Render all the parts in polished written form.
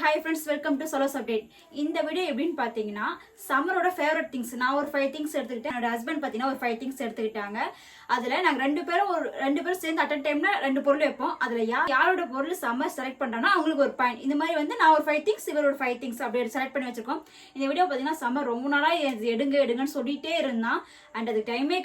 Hi friends, welcome to Solos Update. இந்த video எப்படின்னு பாத்தீங்கன்னா சம்மரோட ஃபேவரட் திங்ஸ். நான் ஒரு 5 திங்ஸ் எடுத்துக்கிட்டேன். என்னோட ஹஸ்பண்ட் பாத்தீங்கன்னா ஒரு 5 திங்ஸ் எடுத்துக்கிட்டாங்க. அதுல நாங்க ரெண்டு பேரும் சேர்ந்து அட் டைம்ல ரெண்டு பொருள் வைப்போம். அதுல யாரோட பொருள் சம்மர் செலக்ட் பண்றானோ அவங்களுக்கு ஒரு பாயிண்ட். இந்த மாதிரி வந்து நான் ஒரு 5 திங்ஸ், இவர் ஒரு 5 திங்ஸ் அப்படி செலக்ட் பண்ணி வச்சிருக்கோம். இந்த வீடியோ பாத்தீங்கன்னா சம்மர் ரொம்ப நாளா எடுங்கன்னு சொல்லிட்டே இருந்தான். அண்ட் அது டைமே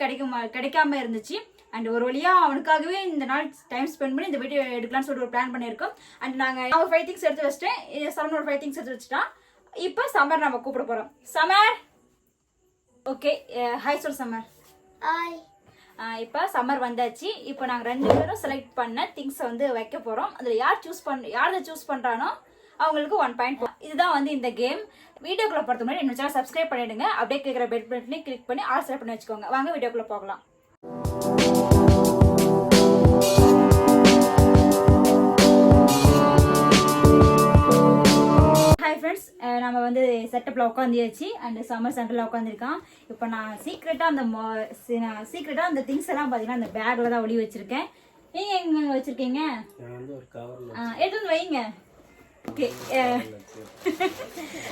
கிடைக்காம இருந்துச்சு. அண்ட் ஒரு வழியா அவனுக்காகவே இந்த நாள் டைம் ஸ்பெண்ட் பண்ணி இந்த வீடியோ எடுக்கலாம்னு சொல்லிட்டு ஒரு பிளான் பண்ணியிருக்கோம். அண்ட் நாங்கள் ஒரு 5 திங்ஸ் எடுத்து வச்சிட்டேன். சம்மர் ஒரு 5 திங்ஸ் எடுத்து வச்சுட்டான். இப்போ சம்மர் நம்ம கூப்பிட போறோம். சம்மர் ஓகே, ஹாய் சொல் சம்மர். ஹாய். இப்போ சம்மர் வந்தாச்சு. இப்போ நாங்கள் ரெண்டு பேரும் செலக்ட் பண்ண திங்ஸை வந்து வைக்க போகிறோம். அதில் யார் சூஸ் பண்ணுறானோ அவங்களுக்கு 1 பாயிண்ட். இதுதான் வந்து இந்த கேம். வீடியோக்குள்ள பொறுத்த முன்னாடி என்னோட சேனல் சப்ஸ்கிரைப் பண்ணிடுங்க. அப்படியே கேட்குற பெல் பட்டனையும் கிளிக் பண்ணி ஆல் செலக்ட் பண்ணி வச்சுக்கோங்க. வாங்க வீடியோக்குள்ள போகலாம். ஹாய் ஃப்ரெண்ட்ஸ், நம்ம வந்து செட்டப்பில் உட்காந்துயாச்சு. அண்ட் சம்மர் சென்டரில் உட்காந்துருக்கான். இப்போ நான் சீக்ரெட்டாக அந்த திங்ஸ் எல்லாம் பார்த்தீங்கன்னா அந்த பேக்கில் தான் ஒளி வச்சுருக்கேன். நீங்கள் எங்கே வச்சுருக்கீங்க? எடுத்து வந்து வைங்க. ஓகே,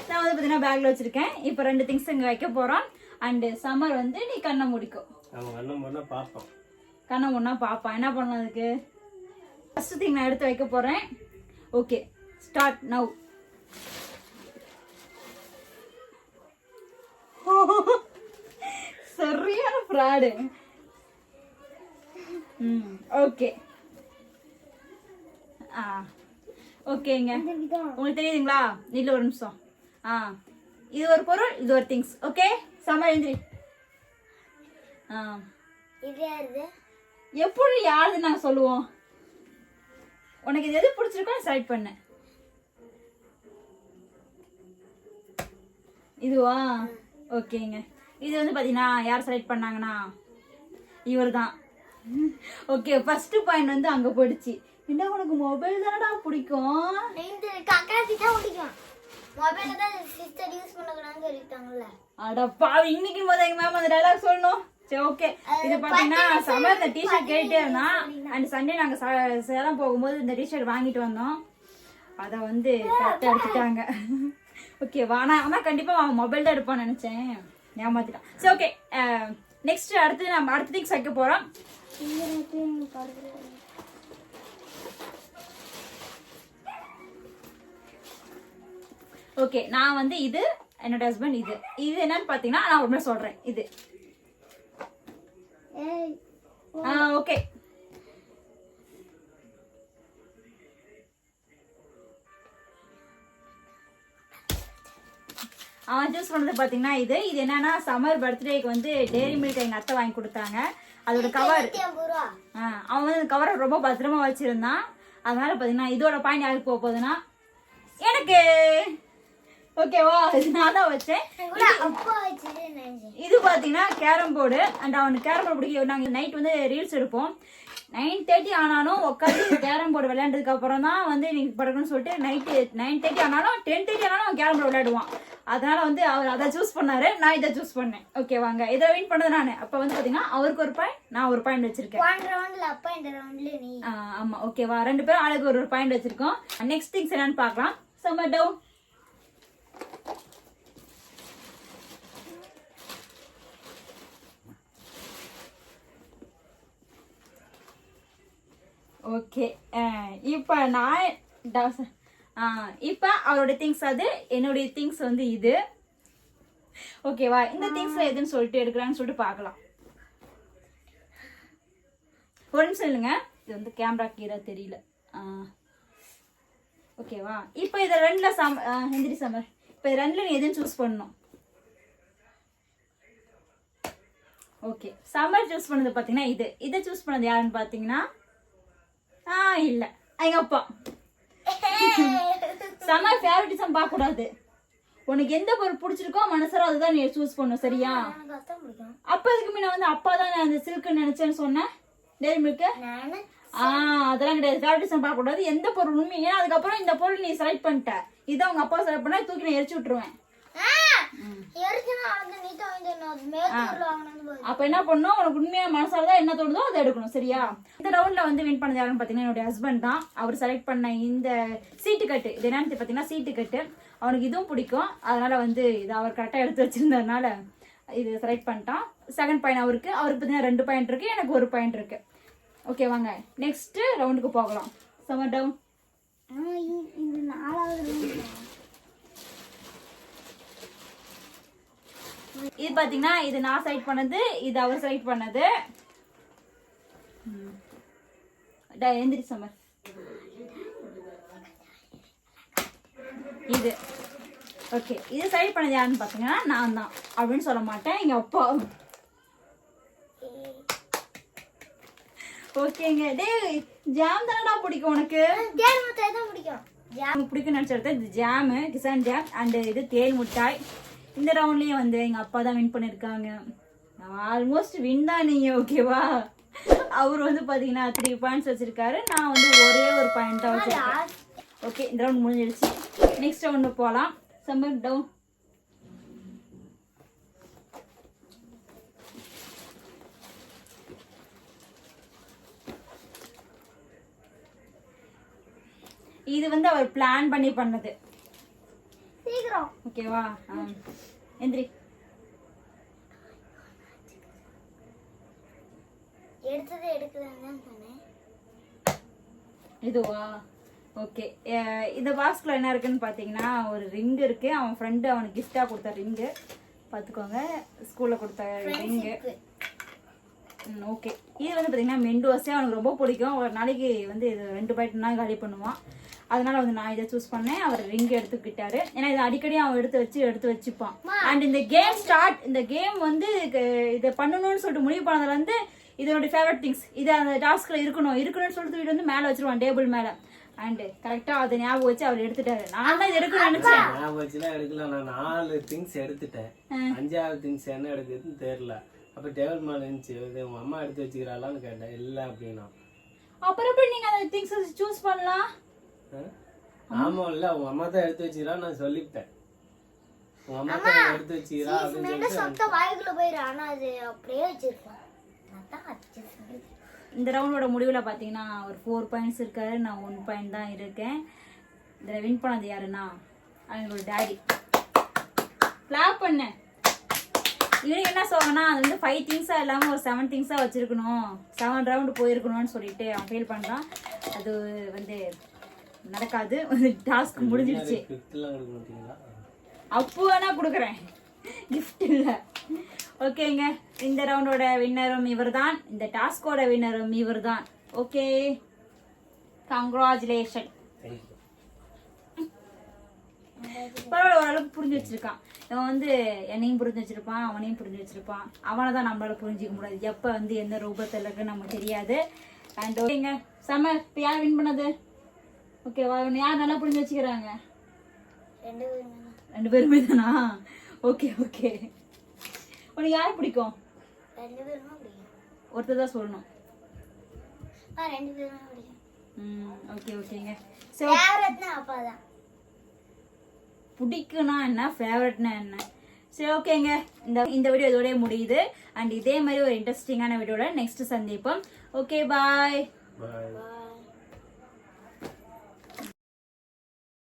நான் வந்து பார்த்தீங்கன்னா பேக்கில் வச்சுருக்கேன். இப்போ 2 திங்ஸ் இங்கே வைக்க போகிறோம். அண்டு சம்மர் வந்து நீ கண்ணை முடிக்கும். கண்ணை முன்னா பாப்பா என்ன பண்ணலாம். அதுக்கு ஃபர்ஸ்ட் திங் நான் எடுத்து வைக்க போகிறேன். Okay, start now. சரியான ஃப்ராடு. ஓகே ஓகேங்க, உங்களுக்கு தெரியுதுங்களா? இல்லை ஒரு நிமிஷம். இது ஒரு பொருள், இது ஒரு திங்ஸ். ஓகே சம்மர் எந்திரி. எப்படி யாருன்னு நாங்கள் சொல்லுவோம். உனக்கு இது எது பிடிச்சிருக்கோ செலக்ட் பண்ண. இதுவா? ஓகேங்க. இது வந்து பார்த்தீங்கன்னா யார் செலக்ட் பண்ணாங்கன்னா இவர் தான். ஓகே, ஃபர்ஸ்ட் பாயிண்ட் வந்து அங்கே போயிடுச்சு. என்ன உனக்கு மொபைல் தானடா பிடிக்கும்? அடப்பா, இன்னைக்கு போது எங்க மேம் அந்த டைலாக் சொல்லணும். சரி ஓகே. இது பாத்தீங்கன்னா சம்மர் இந்த டிஷர்ட் கேட்டே இருந்தான். அண்ட் சண்டே நாங்க சேலம் போகும்போது இந்த டிஷர்ட் வாங்கிட்டு வந்தோம். அதை வந்து கரெக்டாக எடுத்துட்டாங்க. ஓகேவா? ஆனால் கண்டிப்பாக அவன் மொபைல் தான் எடுப்பான்னு நினச்சேன், ஏமாத்திட்டான். சரி ஓகே, நெக்ஸ்ட் நம்ம அடுத்த திங்ஸ் வைக்க போகிறோம். ஓகே, நான் வந்து இது என்னோட ஹஸ்பண்ட். இது என்னன்னு பார்த்தீங்கன்னா நான் உண்மையாக சொல்கிறேன். இது ஓகே. அவன் சூஸ் பண்ணது பார்த்தீங்கன்னா இது என்னன்னா சம்மர் பர்த்டேக்கு வந்து டெய்ரி மில்க் எங்கள் அத்தை வாங்கி கொடுத்தாங்க. அதோட கவர் அவன் வந்து கவரை ரொம்ப பத்திரமா வச்சிருந்தான். அதனால பார்த்தீங்கன்னா இதோட பாயிண்ட் யாருக்கு போக போகுதுன்னா எனக்கு. ஓகேவா? நான் தான் வச்சேன். இது பார்த்தீங்கன்னா கேரம் போர்டு. அண்ட் அவனுக்கு கேரம் போர்டு பிடிக்கும். நாங்கள் நைட் வந்து ரீல்ஸ் எடுப்போம். 9:30 ஆனாலும் உட்காந்து கேரம் போர்டு விளையாண்டதுக்கு அப்புறம் தான் வந்து நீங்கள் படுக்கணும்னு சொல்லிட்டு நைட்டு 9:30 ஆனாலும் 10:30 ஆனாலும் அவன் கேரம் போர்டு விளையாடுவான். அதனால வந்து அவர் அதை சூஸ் பண்ணாரு, நான் இதை சூஸ் பண்ணேன். ஓகே வாங்க, இதை வின் பண்ணது நான். அப்போ வந்து பார்த்தீங்கன்னா அவருக்கு ஒரு பாயிண்ட், நான் ஒரு பாயிண்ட் வச்சிருக்கேன். ஆமா ஓகேவா? 2 பேரும் ஆளுக்கு ஒரு பாயிண்ட் வச்சிருக்கோம். நெக்ஸ்ட் திங்ஸ் என்னன்னு பார்க்கலாம். Summer down. ஓகே, இப்போ நான் இப்போ அவரோட திங்ஸ் அது, என்னுடைய திங்ஸ் வந்து இது. ஓகேவா? இந்த திங்ஸ்ல எதுன்னு சொல்லிட்டு எடுக்கிறான்னு சொல்லிட்டு பார்க்கலாம். ஒரு நிமிஷம் இல்லைங்க, இது வந்து கேமரா கீழே தெரியல. ஓகேவா? இப்போ இதை 2ல ஹெந்திரி சம்மர். இப்போ இது 2ல நீ எதுன்னு சூஸ் பண்ணணும். ஓகே, சம்மர் சூஸ் பண்ணது பார்த்தீங்கன்னா இதை சூஸ் பண்ணது யாருன்னு பார்த்தீங்கன்னா இல்ல எங்க அப்பா. சம்மர் ஃபேவரட்டிசம் பார்க்க கூடாது. உனக்கு எந்த பொருள் பிடிச்சிருக்கோ மனசார அதுதான் நீ சூஸ் பண்ணும். சரியா? அப்ப இதுக்கு முன்ன வந்து அப்பா தான் அந்த சில்க் நினைச்சேன்னு சொன்னேன். டெய்ரி மில்க் அதெல்லாம் கிடையாது. ஃபேவரட்டிசம் பார்க்க கூடாது. எந்த பொருள் உண்மை. ஏன்னா அதுக்கப்புறம் இந்த பொருள் நீ செலக்ட் பண்ணிட்ட, இதை உங்க அப்பா செலக்ட் பண்ணா தூக்கி நான் எரிச்சு விட்டுருவேன். அப்ப என்ன பண்ணணும், உனக்கு உண்மையா மனசாலதான் என்ன தோணுதோ அதை எடுக்கணும், சரியா? இந்த ரவுண்ட்ல வந்து வின் பண்ணது யாருன்னு பாத்தீங்கன்னா என்னோட ஹஸ்பண்ட் தான். அவர் செலக்ட் பண்ண இந்த சீட்டு கட்டு, இது என்னன்னு பாத்தீங்கன்னா சீட்டு கட்டு. அவனுக்கு இதுவும் பிடிக்கும், அதனால வந்து இது அவர் கரெக்டா எடுத்து வச்சிருந்ததுனால இது செலக்ட் பண்ணிட்டான். செகண்ட் பாயிண்ட் அவருக்கு பாத்தீங்கன்னா 2 பாயிண்ட் இருக்கு, எனக்கு 1 பாயிண்ட் இருக்கு. ஓகே, வாங்க நெக்ஸ்ட் ரவுண்டுக்கு போகலாம். Summer down. இது பாத்தீங்கன்னா இது நான் செலக்ட் பண்ணது, இது அவர் செலக்ட் பண்ணது. எந்திரி சம்மர். இது ஓகே, இது செலக்ட் பண்ணது யாருன்னு பாத்தீங்கன்னா நான் தான் அப்படின்னு சொல்ல மாட்டேன், எங்க அப்பா. ஓகேங்க. டேய், ஜாம் தானடா பிடிக்கும் உனக்கு? ஜாம் பிடிக்கும் நினைச்சிருந்தேன். இது ஜாமு, கிசான் ஜாம் அண்ட் இது தேன் மிட்டாய். இந்த ரவுண்ட்லயும் வந்து எங்க அப்பா தான் வின் பண்ணிருக்காங்க. ஆல்மோஸ்ட் வின் தான் நீங்க, ஓகேவா? அவர் வந்து பாத்தீங்கன்னா 3 பாயிண்ட்ஸ் வச்சிருக்காரு, நான் வந்து ஒரே ஒரு பாயிண்ட் தான் வச்சிருக்கேன். ஓகே, இந்த ரவுண்ட் முடிஞ்சிருச்சு. நெக்ஸ்ட் ரவுண்ட் போலாம். Summer down. இது வந்து அவர் பிளான் பண்ணி பண்ணது. சீக்கிரம் ஓகேவா? எந்திரி. எடுத்தது எடுக்கலன்னு சொன்னேன். இதுவா? ஓகே, இந்த பாக்ஸ்ல என்ன இருக்குன்னு பாத்தீங்கன்னா ஒரு ரிங் இருக்கு. அவன் ஃப்ரெண்டு அவனுக்கு கிஃப்டா கொடுத்த ரிங்கு, பாத்துக்கோங்க, ஸ்கூல்ல கொடுத்த ரிங்கு. ஓகே, இது வந்து பாத்தீங்கன்னா மெண்டோஸே அவனுக்கு ரொம்ப பிடிக்கும். ஒரு நாளைக்கு வந்து இது 2 பாயிண்ட்னா காலி பண்ணுவான். அதனால வந்து நான் இதை சூஸ் பண்ணேன். அவர் ரிங் எடுத்துக்கிட்டாரு, ஏன்னா இதை அடிக்கடி அவன் எடுத்து வச்சுப்பான். அண்ட் இந்த கேம் வந்து இதை பண்ணணும்னு சொல்லிட்டு முடிவு பண்ணதுல இருந்து இதோட ஃபேவரட் திங்ஸ் இது அந்த டாஸ்க்ல இருக்கணும்னு சொல்லிட்டு வீடு வந்து மேல வச்சிருவான், டேபிள் மேல. அண்ட் கரெக்டா அதை ஞாபகம் வச்சு அவர் எடுத்துட்டாரு. நான் தான் எடுக்கணும்னு நினைச்சேன். ஞாபகம் வச்சுலாம் எடுக்கல. நான் 4 திங்ஸ் எடுத்துட்டேன். 5ஆவது திங்ஸ் என்ன எடுக்குதுன்னு தெரியல. அப்ப டேபிள் மேல இருந்துச்சு, உங்க அம்மா எடுத்து வச்சுக்கிறாளான்னு கேட்டேன். இல்ல அப்படின்னா அப்புறம் எப்படி நீங்க அந்த திங்ஸ் சூஸ் பண்ணலாம்? ஆமா, இல்ல உங்க அம்மா தான் எடுத்து வச்சுக்கிறா, நான் சொல்லிட்டேன். உங்க அம்மா தான் எடுத்து வச்சுக்கிறா அப்படின்னு சொந்த வாய்க்குள்ள போயிரு. ஆனா அது அப்படியே வச்சிருக்கேன். இந்த ரவுண்டோட முடிவுல பாத்தீங்கன்னா ஒரு 4 பாயிண்ட்ஸ் இருக்காரு, நான் 1 பாயிண்ட் தான் இருக்கேன். இதுல வின் பண்ணது யாருன்னா அவங்களோட டாடி. கிளாப் பண்ண. இவனுக்கு என்ன சொல்றேன்னா அது வந்து 5 திங்ஸா இல்லாம ஒரு 7 திங்ஸா வச்சிருக்கணும், 7 ரவுண்ட் போயிருக்கணும்னு சொல்லிட்டு அவன் ஃபீல் பண்றான். அது வந்து நடக்காது, டாஸ்க் முடிஞ்சிருச்சு. அப்போ வேணா கொடுக்குறேன், கிஃப்ட் இல்ல. ஓகேங்க, இந்த ரவுண்டோட வின்னரும் இவர் தான், இந்த டாஸ்கோட வின்னரும் இவர் தான். Okay, congratulation. பரவாயில்ல, ஓரளவுக்கு புரிஞ்சு வச்சிருக்கான். இவன் வந்து என்னையும் புரிஞ்சு வச்சிருப்பான், அவனையும் புரிஞ்சு வச்சிருப்பான். அவனை தான் நம்மளால புரிஞ்சிக்க முடியாது, எப்ப வந்து எந்த ரூபத்தில் இருக்குன்னு நமக்கு தெரியாது. அண்ட் ஓகேங்க, சம்மர் இப்போ யார் வின் பண்ணது? ஓகேவா? யார் நல்லா புரிஞ்சு வச்சுக்கிறாங்க? 2 பேருமே தானா? Okay okay. உனக்கு யார் பிடிக்கும்? 2 பேருமே பிடிக்கும். ஒருத்தர் தான் சொல்லணும். 2 பேருமே பிடிக்கும். ஓகே ஓகேங்க. ஃபேவரட்னா அப்பா தான். பிடிக்கும்னா என்ன, ஃபேவரட்னா என்ன? சரி ஓகேங்க, இந்த வீடியோ இதோடய முடியுது. அண்ட் இதே மாதிரி ஒரு இன்ட்ரெஸ்டிங்கான வீடியோட நெக்ஸ்ட் சந்திப்போம். ஓகே, பாய்.